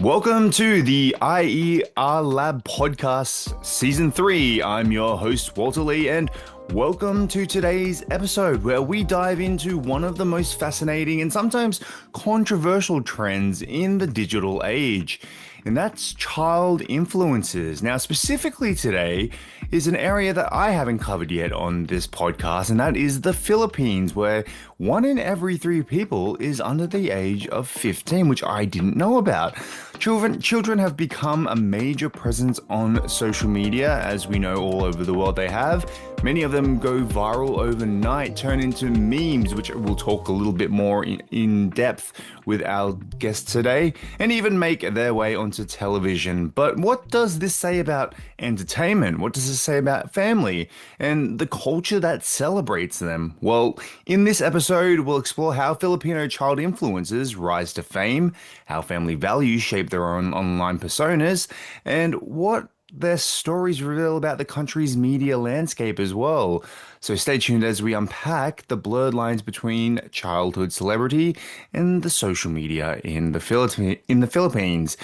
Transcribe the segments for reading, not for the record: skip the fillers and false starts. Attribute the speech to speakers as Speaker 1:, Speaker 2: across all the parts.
Speaker 1: Welcome to the IERLab Podcast Season 3. I'm your host, Walter Lee, and welcome to today's episode where we dive into one of the most fascinating and sometimes controversial trends in the digital age, and that's child influences. Now, specifically today is an area that I haven't covered yet on this podcast, and that is the Philippines, where 1 in every 3 people is under the age of 15, which I didn't know about. Children have become a major presence on social media, as we know all over the world they have. Many of them go viral overnight, turn into memes, which we'll talk a little bit more in depth with our guest today, and even make their way onto television. But what does this say about entertainment? What does it say about family and the culture that celebrates them? Well, in this episode, we'll explore how Filipino child influencers rise to fame, how family values shape their own online personas, and what their stories reveal about the country's media landscape as well. So stay tuned as we unpack the blurred lines between childhood celebrity and the social media in the Philippines.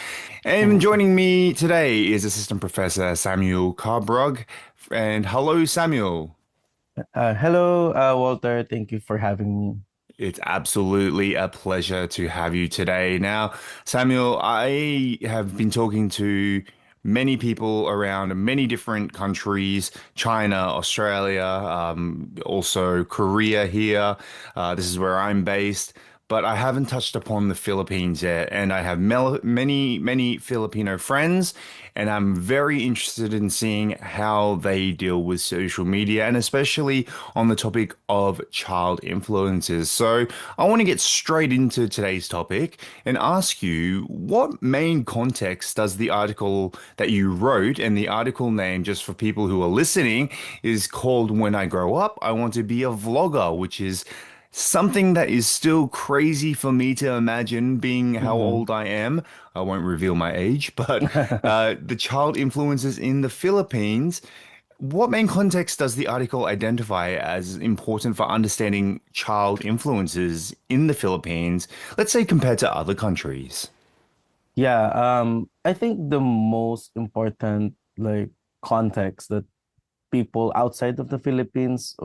Speaker 1: And joining me today is Assistant Professor Samuel Cabbuag. And hello, Samuel.
Speaker 2: Hello, Walter. Thank you for having me.
Speaker 1: It's absolutely a pleasure to have you today. Now, Samuel, I have been talking to many people around many different countries, China, Australia, also Korea here. This is where I'm based. But I haven't touched upon the Philippines yet, and I have many Filipino friends, and I'm very interested in seeing how they deal with social media, and especially on the topic of child influences. So I want to get straight into today's topic and ask you, what main context does the article that you wrote, and the article name, just for people who are listening, is called "When I Grow Up, I Want to Be a Vlogger," which is something that is still crazy for me to imagine, being how
Speaker 2: Mhm.
Speaker 1: old I am. I won't reveal my age, but the child influences in the Philippines. What main context does the article identify as important for understanding child influences in the Philippines, let's say compared to other countries?
Speaker 2: Yeah, I think the most important context that people outside of the Philippines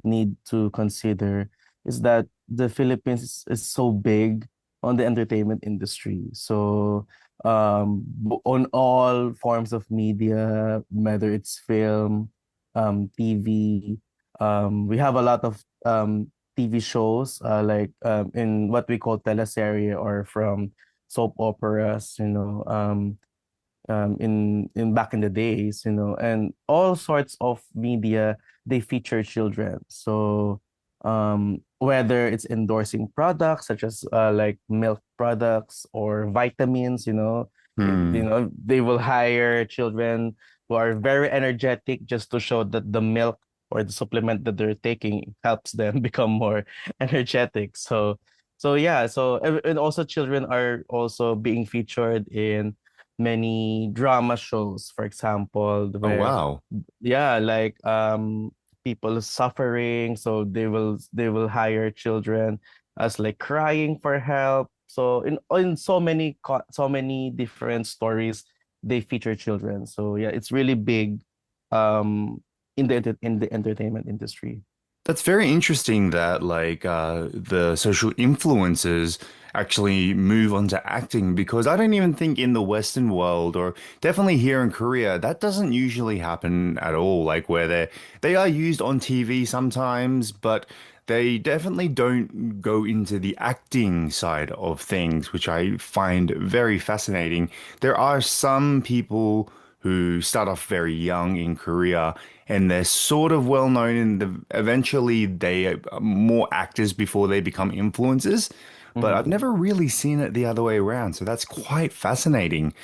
Speaker 2: need to consider is that the Philippines is so big on the entertainment industry. So on all forms of media, whether it's film, TV, we have a lot of TV shows in what we call teleserye or from soap operas, in back in the days, and all sorts of media, they feature children. So whether it's endorsing products such as like milk products or vitamins,
Speaker 1: Hmm.
Speaker 2: they will hire children who are very energetic just to show that the milk or the supplement that they're taking helps them become more energetic. So yeah, and also children are also being featured in many drama shows, for example,
Speaker 1: Oh,
Speaker 2: where
Speaker 1: wow.
Speaker 2: yeah, people suffering, so they will hire children as like crying for help. So in so many different stories, they feature children. So yeah, it's really big in the entertainment industry.
Speaker 1: That's very interesting that the social influences actually move on to acting, because I don't even think in the Western world, or definitely here in Korea, that doesn't usually happen at all. Like where they are used on TV sometimes, but they definitely don't go into the acting side of things, which I find very fascinating. There are some people who start off very young in Korea, and they're sort of well known, and eventually they are more actors before they become influencers. But I've
Speaker 2: Mhm.
Speaker 1: never really seen it the other way around, so that's quite fascinating.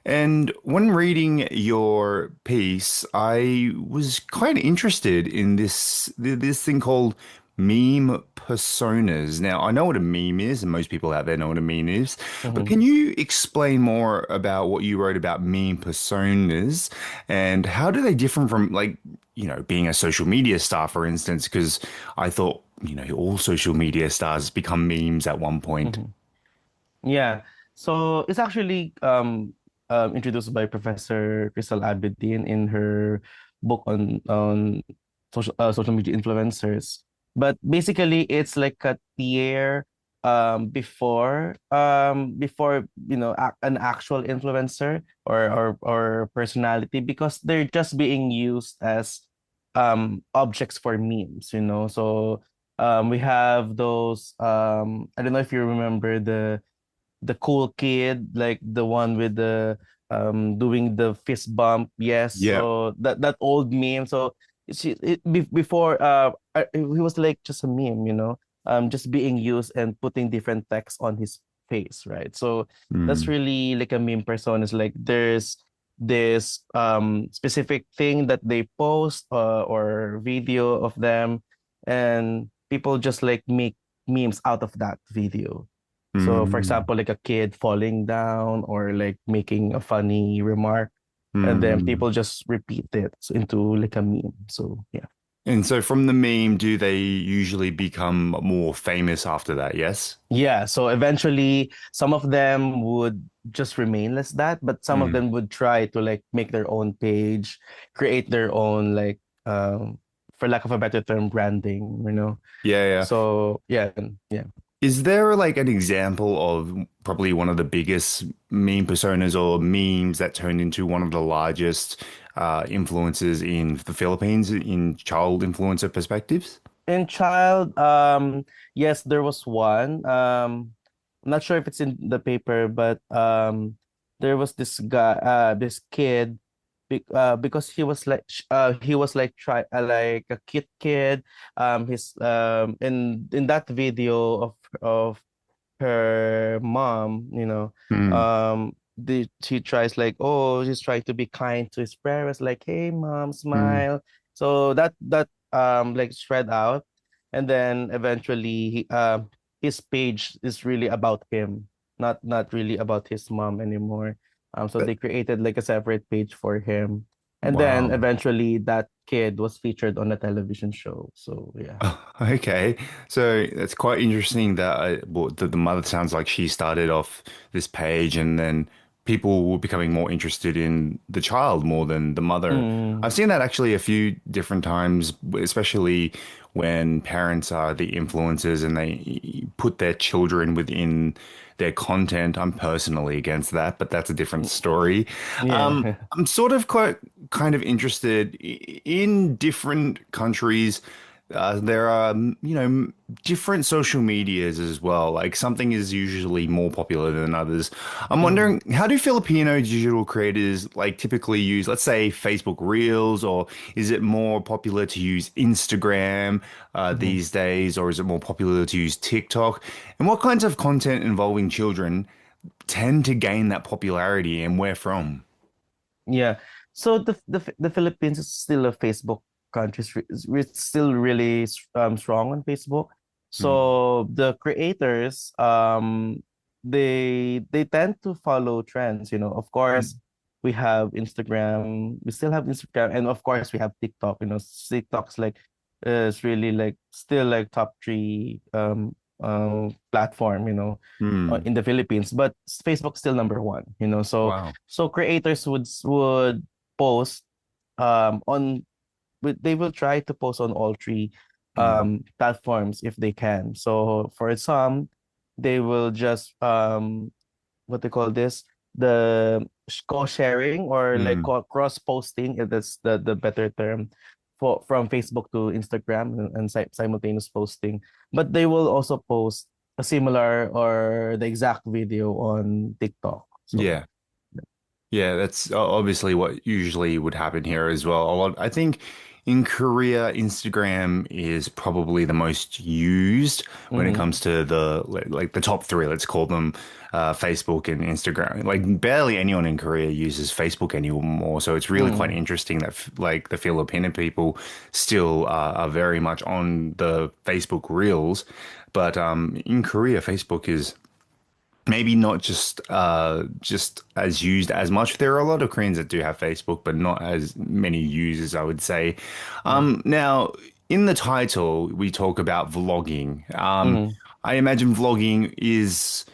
Speaker 1: And when reading your piece, I was quite interested in this thing called meme personas. Now, I know what a meme is, and most people out there know what a meme is, but
Speaker 2: Mhm.
Speaker 1: can you explain more about what you wrote about meme personas, and how do they differ from, like, being a social media star, for instance? Because I thought, all social media stars become memes at one point.
Speaker 2: Mhm. Yeah. So it's actually introduced by Professor Crystal Abedin in her book on social media influencers. But basically, it's like a tier before an actual influencer or personality, because they're just being used as objects for memes. So we have those I don't know if you remember the cool kid, like the one with the doing the fist bump. Yes,
Speaker 1: Yeah.
Speaker 2: so that old meme. So before he was like just a meme, just being used and putting different text on his face, right? So that's
Speaker 1: Mm.
Speaker 2: really like a meme person. Is like there's this specific thing that they post or video of them, and people just like make memes out of that video. So, for
Speaker 1: Mm.
Speaker 2: example, like a kid falling down or like making a funny remark, and then
Speaker 1: Mm.
Speaker 2: people just repeat it into like a meme. So, yeah.
Speaker 1: And so from the meme, do they usually become more famous after that? Yes?
Speaker 2: Yeah. So, eventually, some of them would just remain as that, but some of
Speaker 1: Mm.
Speaker 2: them would try to like make their own page, create their own, like, for lack of a better term, branding.
Speaker 1: Yeah, yeah.
Speaker 2: So, yeah. Yeah.
Speaker 1: Is there like an example of probably one of the biggest meme personas or memes that turned into one of the largest influences in the Philippines in child influencer perspectives?
Speaker 2: In child, yes, there was one. I'm not sure if it's in the paper, but there was this guy, this kid, because he was like like a cute kid. His in that video of her mom,
Speaker 1: Mm.
Speaker 2: she tries like, oh, she's trying to be kind to his parents, like, hey mom,
Speaker 1: Mm.
Speaker 2: smile. So that like spread out, and then eventually his page is really about him, not really about his mom anymore. So
Speaker 1: But
Speaker 2: they created like a separate page for him, and then
Speaker 1: wow.
Speaker 2: eventually that kid was featured on a television show. So yeah.
Speaker 1: Oh, okay, so it's quite interesting that the mother sounds like she started off this page and then people were becoming more interested in the child more than the mother.
Speaker 2: Mm,
Speaker 1: I've seen that actually a few different times, especially when parents are the influencers and they put their children within their content. I'm personally against that, but that's a different story.
Speaker 2: yeah.
Speaker 1: I'm sort of quite kind of interested in different countries. There are, different social medias as well. Like something is usually more popular than others. I'm
Speaker 2: Mm,
Speaker 1: wondering, how do Filipino digital creators like typically use, let's say, Facebook Reels, or is it more popular to use Instagram
Speaker 2: mhm.
Speaker 1: these days, or is it more popular to use TikTok? And what kinds of content involving children tend to gain that popularity, and where from?
Speaker 2: Yeah. So the Philippines is still a Facebook country. It's still really strong on Facebook.
Speaker 1: Mm,
Speaker 2: So the creators they tend to follow trends. Of course,
Speaker 1: mm,
Speaker 2: we have Instagram. We still have Instagram, and of course we have TikTok. TikTok's like it's really like still like top three platform.
Speaker 1: mm.
Speaker 2: In the Philippines, but Facebook's still number one.
Speaker 1: Wow.
Speaker 2: So creators would post on they will try to post on all three
Speaker 1: Mm,
Speaker 2: platforms if they can. So for some, they will just what they call this, the co-sharing or like
Speaker 1: mm.
Speaker 2: cross posting, if that's the better term, for from Facebook to Instagram, and simultaneous posting. But they will also post a similar or the exact video on TikTok. So
Speaker 1: Yeah. Yeah, that's obviously what usually would happen here as well. A lot, I think in Korea, Instagram is probably the most used when it
Speaker 2: mhm,
Speaker 1: comes to like the top three, let's call them Facebook and Instagram. Like barely anyone in Korea uses Facebook anymore. So it's really quite
Speaker 2: mhm.
Speaker 1: interesting that like the Filipino people still are very much on the Facebook Reels. But in Korea, Facebook is maybe not just as used as much. There are a lot of Koreans that do have Facebook, but not as many users, I would say.
Speaker 2: Yeah.
Speaker 1: Now, in the title, we talk about vlogging.
Speaker 2: Mhm.
Speaker 1: I imagine vlogging is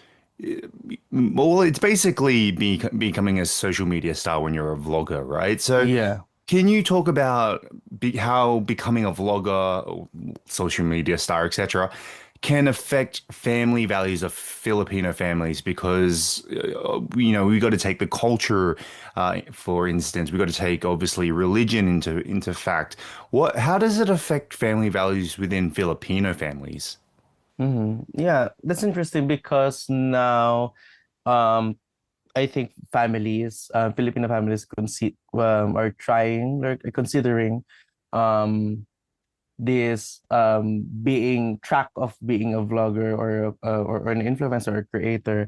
Speaker 1: Well, it's basically becoming a social media star when you're a vlogger, right? So,
Speaker 2: Yeah.
Speaker 1: can you talk about how becoming a vlogger, or social media star, etc., can affect family values of Filipino families? Because we got to take the culture, for instance, we got to take obviously religion into fact. How does it affect family values within Filipino families?
Speaker 2: Yeah, that's interesting because now um I think families, Filipino families are trying or considering um this being track of being a vlogger or an influencer or creator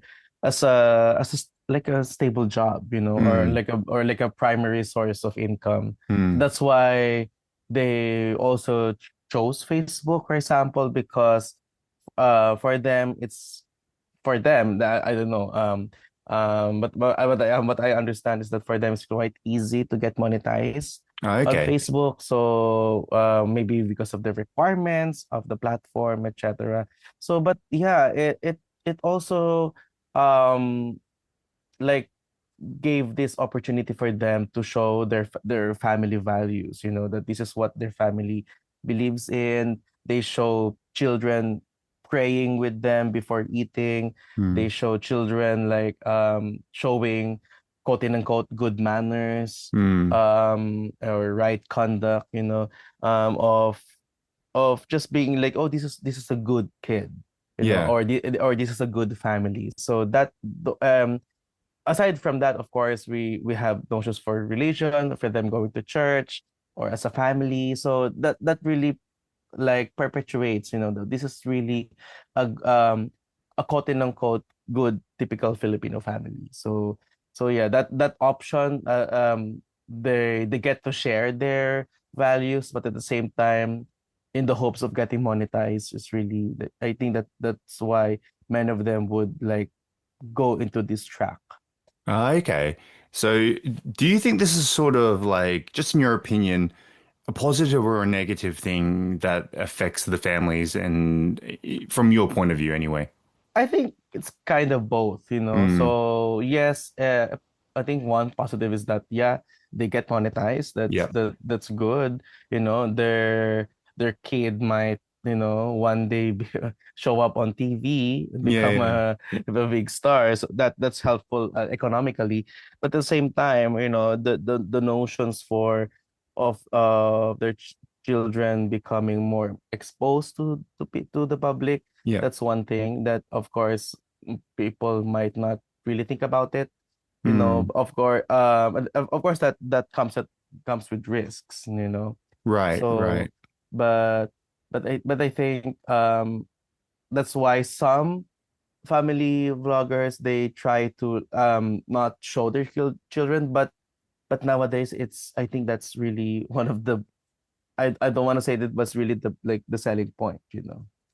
Speaker 2: like a stable job,
Speaker 1: Mm,
Speaker 2: or like a primary source of income.
Speaker 1: mm,
Speaker 2: That's why they also chose Facebook, for example, because for them it's for them that I don't know what I understand is that for them it's quite easy to get monetized on
Speaker 1: okay.
Speaker 2: Facebook. So maybe because of the requirements of the platform, etc. So but yeah, it also um like gave this opportunity for them to show their family values, that this is what their family believes in. They show children praying with them before eating.
Speaker 1: Mm,
Speaker 2: They show children like showing quote unquote good manners,
Speaker 1: mm,
Speaker 2: or right conduct, of just being like, oh, this is a good kid,
Speaker 1: yeah.
Speaker 2: or this is a good family. So aside from that, of course, we have notions for religion, for them going to church or as a family. So that really like perpetuates, that this is really a quote unquote good typical Filipino family. So yeah, that option, they get to share their values, but at the same time, in the hopes of getting monetized, is really I think that's why many of them would like go into this track.
Speaker 1: Okay. So, do you think this is sort of like, just in your opinion, a positive or a negative thing that affects the families and from your point of view anyway?
Speaker 2: I think it's kind of both,
Speaker 1: Mm,
Speaker 2: So yes, I think one positive is that yeah, they get monetized.
Speaker 1: yeah.
Speaker 2: That's good. Their kid might, one day show up on TV and
Speaker 1: Yeah,
Speaker 2: become
Speaker 1: yeah.
Speaker 2: a big star. So that's helpful economically. But at the same time, the notions of their children becoming more exposed to the public.
Speaker 1: Yeah.
Speaker 2: That's one thing that, of course, people might not really think about it.
Speaker 1: Mm,
Speaker 2: Of course, that comes with risks.
Speaker 1: right,
Speaker 2: So,
Speaker 1: right.
Speaker 2: but but I think that's why some family vloggers, they try to not show their children, but nowadays I think that's really one of the I don't want to say that was really the selling point.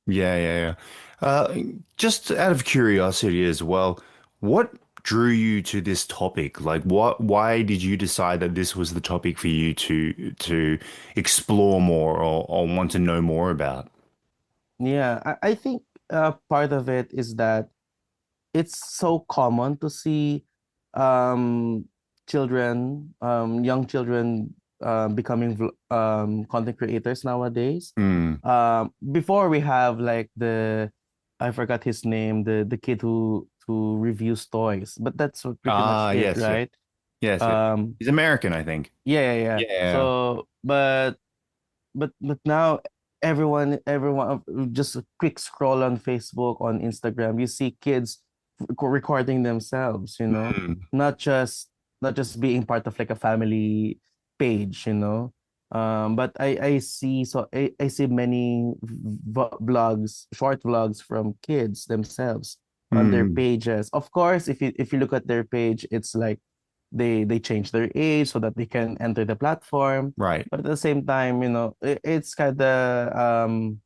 Speaker 1: Yeah, yeah, yeah. Just out of curiosity as well, what drew you to this topic? Like, why did you decide that this was the topic for you to explore more or want to know more about?
Speaker 2: Yeah, I think part of it is that it's so common to see um, young children becoming content creators nowadays.
Speaker 1: Mm.
Speaker 2: Before we have like I forgot his name, the kid who reviews toys, but that's pretty much
Speaker 1: Ah,
Speaker 2: it,
Speaker 1: yes, yes,
Speaker 2: right?
Speaker 1: yes, yes.
Speaker 2: Um,
Speaker 1: He's American, I think.
Speaker 2: yeah, yeah, yeah.
Speaker 1: Yeah,
Speaker 2: So, but now everyone just a quick scroll on Facebook, on Instagram, you see kids recording themselves,
Speaker 1: mm,
Speaker 2: not just not just being part of like a family page, but I see many vlogs, short vlogs from kids themselves on their
Speaker 1: mm,
Speaker 2: pages. Of course, if you look at their page, it's like they change their age so that they can enter the platform.
Speaker 1: right.
Speaker 2: But at the same time, it's kind of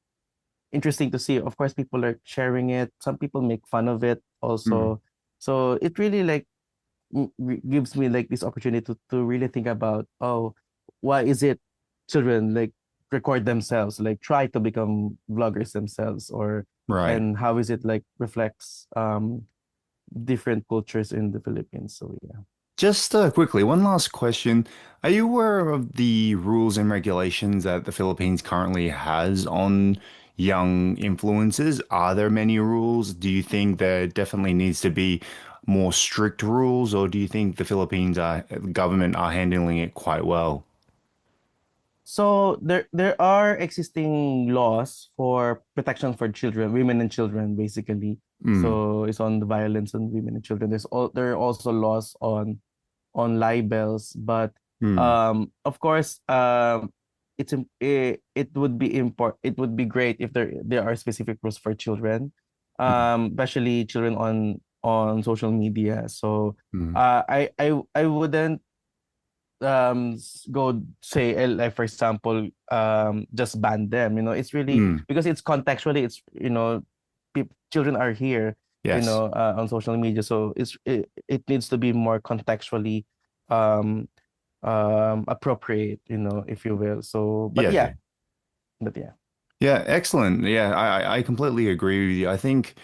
Speaker 2: interesting to see. Of course, people are sharing it. Some people make fun of it
Speaker 1: Mm,
Speaker 2: also. So it really like gives me like this opportunity to really think about, oh, why is it children like record themselves, like try to become vloggers themselves, or
Speaker 1: right.
Speaker 2: and how is it like reflects different cultures in the Philippines. So yeah.
Speaker 1: Just quickly, one last question. Are you aware of the rules and regulations that the Philippines currently has on young influencers? Are there many rules? Do you think there definitely needs to be more strict rules, or do you think the government are handling it quite well?
Speaker 2: So there are existing laws for protection for children, women and children, basically.
Speaker 1: Mm,
Speaker 2: So it's on the violence on women and children. There are also laws on libels, but
Speaker 1: mm,
Speaker 2: of course it would be it would be great if there are specific rules for children,
Speaker 1: mm,
Speaker 2: especially children on social media. So
Speaker 1: mm,
Speaker 2: I wouldn't go say like for example just ban them. It's really
Speaker 1: mm.
Speaker 2: because it's contextually, it's children are here,
Speaker 1: Yes.
Speaker 2: on social media, so it needs to be more contextually um appropriate, if you will. So
Speaker 1: Yes. Yeah.
Speaker 2: but yeah.
Speaker 1: Yeah, excellent. Yeah, I completely agree with you. I think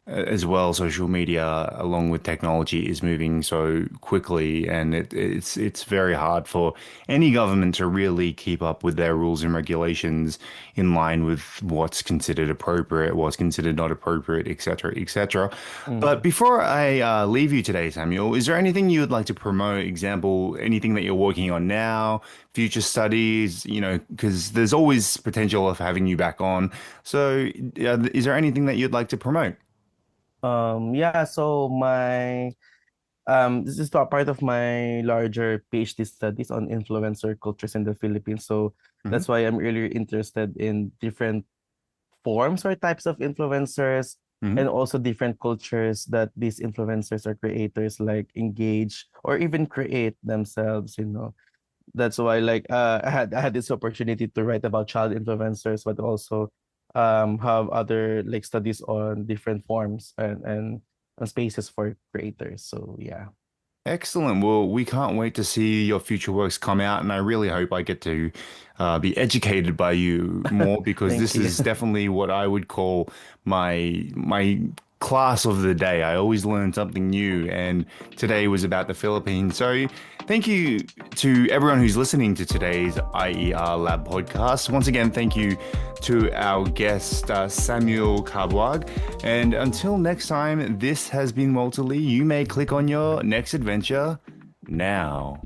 Speaker 1: as well, social media, along with technology, is moving so quickly, and it's very hard for any government to really keep up with their rules and regulations in line with what's considered appropriate, what's considered not appropriate, etc., etc. But
Speaker 2: Mm.
Speaker 1: before I leave you today, Samuel, is there anything you would like to promote? Example, anything that you're working on now, future studies? Because there's always potential of having you back on. So, is there anything that you'd like to promote?
Speaker 2: Yeah, so my this is part of my larger PhD studies on influencer cultures in the Philippines. So
Speaker 1: Hmm.
Speaker 2: that's why I'm really interested in different forms or types of influencers,
Speaker 1: Hmm.
Speaker 2: and also different cultures that these influencers or creators like engage or even create themselves. That's why, like, I had this opportunity to write about child influencers, but also have other like studies on different forms and spaces for creators. So yeah.
Speaker 1: Excellent. Well, we can't wait to see your future works come out, and I really hope I get to be educated by you more because
Speaker 2: Thank
Speaker 1: this
Speaker 2: you.
Speaker 1: is definitely what I would call my class of the day. I always learn something new, and today was about the Philippines. So, thank you to everyone who's listening to today's IER Lab podcast. Once again, thank you to our guest Samuel Cabbuag. And until next time, this has been Walter Lee. You may click on your next adventure now.